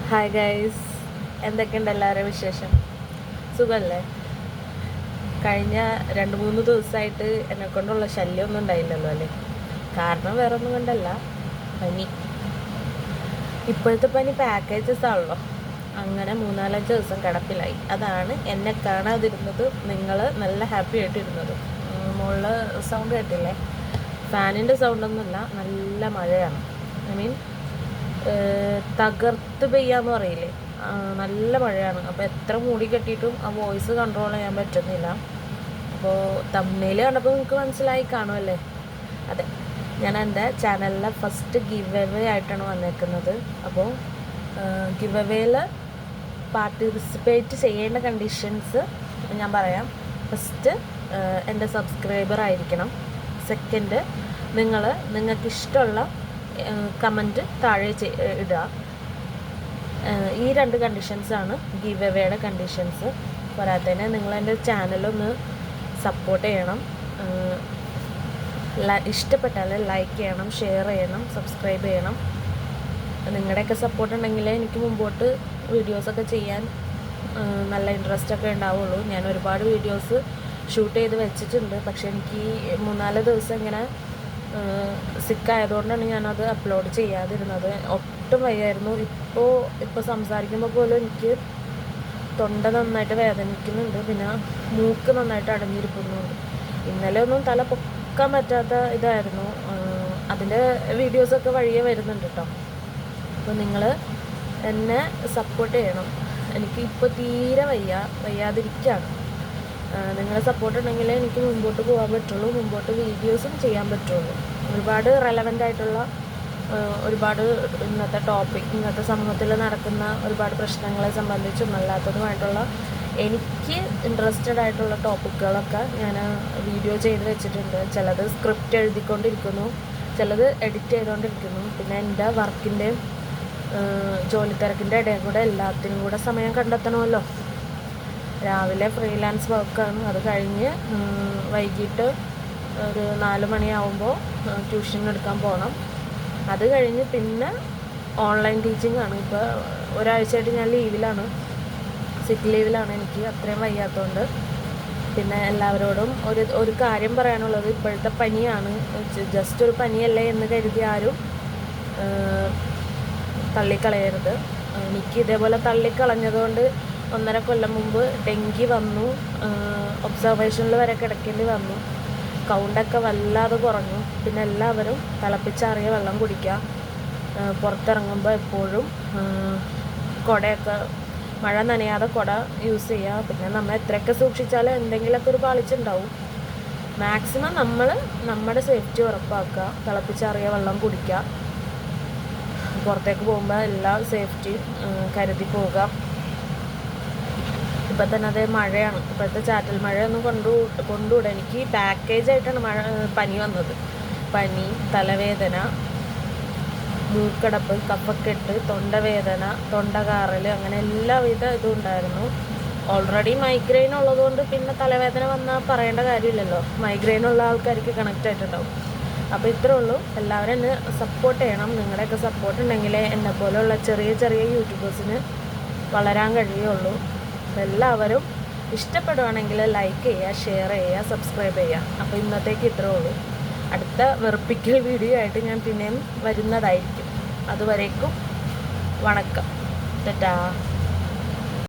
Hi guys, എന്തൊക്കെയുണ്ട് എല്ലാവരും വിശേഷം? സുഖമല്ലേ? കഴിഞ്ഞ 2-3 ദിവസമായിട്ട് എന്നെക്കൊണ്ടുള്ള ശല്യമൊന്നും ഉണ്ടായില്ലല്ലോ അല്ലേ? കാരണം വേറെ ഒന്നും കൊണ്ടല്ല, പനി. ഇപ്പോഴത്തെ പനി പാക്കേജസ് ആണല്ലോ, അങ്ങനെ 3-4 ദിവസം കിടപ്പിലായി. അതാണ് എന്നെ കാണാതിരുന്നത്, നിങ്ങൾ നല്ല ഹാപ്പി ആയിട്ടിരുന്നത്. മുകളിൽ സൗണ്ട് കേട്ടില്ലേ? ഫാനിൻ്റെ സൗണ്ടൊന്നുമില്ല, നല്ല മഴയാണ്. ഐ മീൻ തകർത്ത് പെയ്യാന്ന് പറയില്ലേ, നല്ല മഴയാണ്. അപ്പോൾ എത്ര മൂടി കെട്ടിയിട്ടും ആ വോയിസ് കൺട്രോൾ ചെയ്യാൻ പറ്റുന്നില്ല. അപ്പോൾ തമ്മിൽ കണ്ടപ്പോൾ നിങ്ങൾക്ക് മനസ്സിലായി കാണുമല്ലേ? അതെ, ഞാൻ എൻ്റെ ചാനലിലെ ഫസ്റ്റ് ഗിവ് അവേ ആയിട്ടാണ് വന്നേക്കുന്നത്. അപ്പോൾ ഗിവ് അവേയിൽ പാർട്ടിസിപ്പേറ്റ് ചെയ്യേണ്ട കണ്ടീഷൻസ് ഞാൻ പറയാം. ഫസ്റ്റ്, എൻ്റെ സബ്സ്ക്രൈബർ ആയിരിക്കണം. സെക്കൻഡ്, നിങ്ങൾക്കിഷ്ടമുള്ള കമൻറ്റ് താഴെ ഇടുക. ഈ 2 കണ്ടീഷൻസാണ് ഗിവ് അവേയുടെ കണ്ടീഷൻസ്. പോരാത്തതിന് നിങ്ങളെൻ്റെ ചാനലൊന്ന് സപ്പോർട്ട് ചെയ്യണം. ഇഷ്ടപ്പെട്ടാൽ ലൈക്ക് ചെയ്യണം, ഷെയർ ചെയ്യണം, സബ്സ്ക്രൈബ് ചെയ്യണം. നിങ്ങളുടെയൊക്കെ സപ്പോർട്ട് ഉണ്ടെങ്കിലേ എനിക്ക് മുമ്പോട്ട് വീഡിയോസൊക്കെ ചെയ്യാൻ നല്ല ഇൻട്രസ്റ്റൊക്കെ ഉണ്ടാവുള്ളൂ. ഞാൻ ഒരുപാട് വീഡിയോസ് ഷൂട്ട് ചെയ്ത് വെച്ചിട്ടുണ്ട്, പക്ഷേ എനിക്ക് 3-4 ദിവസം ഇങ്ങനെ സിക്കായതുകൊണ്ടാണ് ഞാനത് അപ്ലോഡ് ചെയ്യാതിരുന്നത്. ഒട്ടും വയ്യായിരുന്നു. ഇപ്പോൾ സംസാരിക്കുമ്പോൾ പോലും എനിക്ക് തൊണ്ട നന്നായിട്ട് വേദനിക്കുന്നുണ്ട്, പിന്നെ മൂക്ക് നന്നായിട്ട് അടഞ്ഞിരിക്കുന്നുണ്ട്. ഇന്നലെ ഒന്നും തല പൊക്കാൻ പറ്റാത്ത ഇതായിരുന്നു. അതിൻ്റെ വീഡിയോസൊക്കെ വഴിയേ വരുന്നുണ്ട് കേട്ടോ. അപ്പോൾ നിങ്ങൾ എന്നെ സപ്പോർട്ട് ചെയ്യണം. എനിക്ക് ഇപ്പോൾ തീരെ വയ്യാതിരിക്കുകയാണ്. നിങ്ങളുടെ സപ്പോർട്ട് ഉണ്ടെങ്കിലേ എനിക്ക് മുമ്പോട്ട് പോകാൻ പറ്റുള്ളൂ, മുമ്പോട്ട് വീഡിയോസും ചെയ്യാൻ പറ്റുള്ളൂ. ഒരുപാട് റെലവൻ്റ് ആയിട്ടുള്ള ഒരുപാട് ഇന്നത്തെ സമൂഹത്തിൽ നടക്കുന്ന ഒരുപാട് പ്രശ്നങ്ങളെ സംബന്ധിച്ചും അല്ലാത്തതുമായിട്ടുള്ള എനിക്ക് ഇൻട്രസ്റ്റഡ് ആയിട്ടുള്ള ടോപ്പിക്കുകളൊക്കെ ഞാൻ വീഡിയോ ചെയ്ത് വെച്ചിട്ടുണ്ട്. ചിലത് സ്ക്രിപ്റ്റ് എഴുതിക്കൊണ്ടിരിക്കുന്നു, ചിലത് എഡിറ്റ് ചെയ്തുകൊണ്ടിരിക്കുന്നു. പിന്നെ എൻ്റെ വർക്കിൻ്റെയും ജോലി തിരക്കിൻ്റെ ഇടയിൽ കൂടെ എല്ലാത്തിനും കൂടെ സമയം കണ്ടെത്തണമല്ലോ. രാവിലെ ഫ്രീലാൻസ് വർക്കാണ്, അത് കഴിഞ്ഞ് വൈകിട്ട് ഒരു 4 മണിയാവുമ്പോൾ ട്യൂഷൻ എടുക്കാൻ പോകണം. അത് കഴിഞ്ഞ് പിന്നെ ഓൺലൈൻ ടീച്ചിങ് ആണ്. ഇപ്പോൾ ഒരാഴ്ചയായിട്ട് ഞാൻ ലീവിലാണ്, സിക്ക് ലീവിലാണ്. എനിക്ക് അത്രയും വയ്യാത്തതുകൊണ്ട്. പിന്നെ എല്ലാവരോടും ഒരു കാര്യം പറയാനുള്ളത്, ഇപ്പോഴത്തെ പനിയാണ്, ജസ്റ്റ് ഒരു പനിയല്ലേ എന്ന് കരുതി ആരും തള്ളിക്കളയരുത്. എനിക്ക് ഇതേപോലെ തള്ളിക്കളഞ്ഞതുകൊണ്ട് 1.5 കൊല്ലം മുമ്പ് ഡെങ്കി വന്നു, ഒബ്സർവേഷനിൽ വരെ കിടക്കേണ്ടി വന്നു. കൗണ്ടൊക്കെ വല്ലാതെ കുറഞ്ഞു. പിന്നെ എല്ലാവരും തിളപ്പിച്ചാറിയ വെള്ളം കുടിക്കുക. പുറത്തിറങ്ങുമ്പോൾ എപ്പോഴും കുടയൊക്കെ, മഴ നനയാതെ കുട യൂസ് ചെയ്യുക. പിന്നെ നമ്മൾ എത്രയൊക്കെ സൂക്ഷിച്ചാലും എന്തെങ്കിലുമൊക്കെ ഒരു പാളിച്ചുണ്ടാവും. മാക്സിമം നമ്മൾ നമ്മുടെ സേഫ്റ്റി ഉറപ്പാക്കുക. തിളപ്പിച്ചാറിയ വെള്ളം കുടിക്കുക. പുറത്തേക്ക് പോകുമ്പോൾ എല്ലാ സേഫ്റ്റിയും കരുതി പോവുക. ഇപ്പം തന്നെ അതേ മഴയാണ്, ഇപ്പോഴത്തെ ചാറ്റൽ മഴയൊന്നും കൊണ്ടുകൂടെ. എനിക്ക് പാക്കേജായിട്ടാണ് പനി വന്നത്. പനി, തലവേദന, മൂക്കടപ്പ്, കഫക്കെട്ട്, തൊണ്ടവേദന, തൊണ്ടകാറൽ, അങ്ങനെ എല്ലാവിധ ഇതും ഉണ്ടായിരുന്നു. ഓൾറെഡി മൈഗ്രെയിൻ ഉള്ളതുകൊണ്ട് പിന്നെ തലവേദന വന്നാൽ പറയേണ്ട കാര്യമില്ലല്ലോ. മൈഗ്രെയിൻ ഉള്ള ആൾക്കാർക്ക് കണക്റ്റ് ആയിട്ടുണ്ടാവും. അപ്പോൾ ഇത്രേ ഉള്ളൂ. എല്ലാവരും എന്നെ സപ്പോർട്ട് ചെയ്യണം. നിങ്ങളുടെയൊക്കെ സപ്പോർട്ട് ഉണ്ടെങ്കിലേ എന്നെപ്പോലെയുള്ള ചെറിയ യൂട്യൂബേഴ്സിന് വളരാൻ കഴിയുള്ളൂ. എല്ലാവരും ഇഷ്ടപ്പെടുവാണെങ്കിൽ ലൈക്ക് ചെയ്യുക, ഷെയർ ചെയ്യുക, സബ്സ്ക്രൈബ് ചെയ്യുക. അപ്പോൾ ഇന്നത്തേക്ക് ഇത്രേ ഉള്ളൂ. അടുത്ത വെറുപ്പിക്കൽ വീഡിയോ ആയിട്ട് ഞാൻ പിന്നെയും വരുന്നതായിരിക്കും. അതുവരേക്കും വണക്കം. ടാറ്റാ.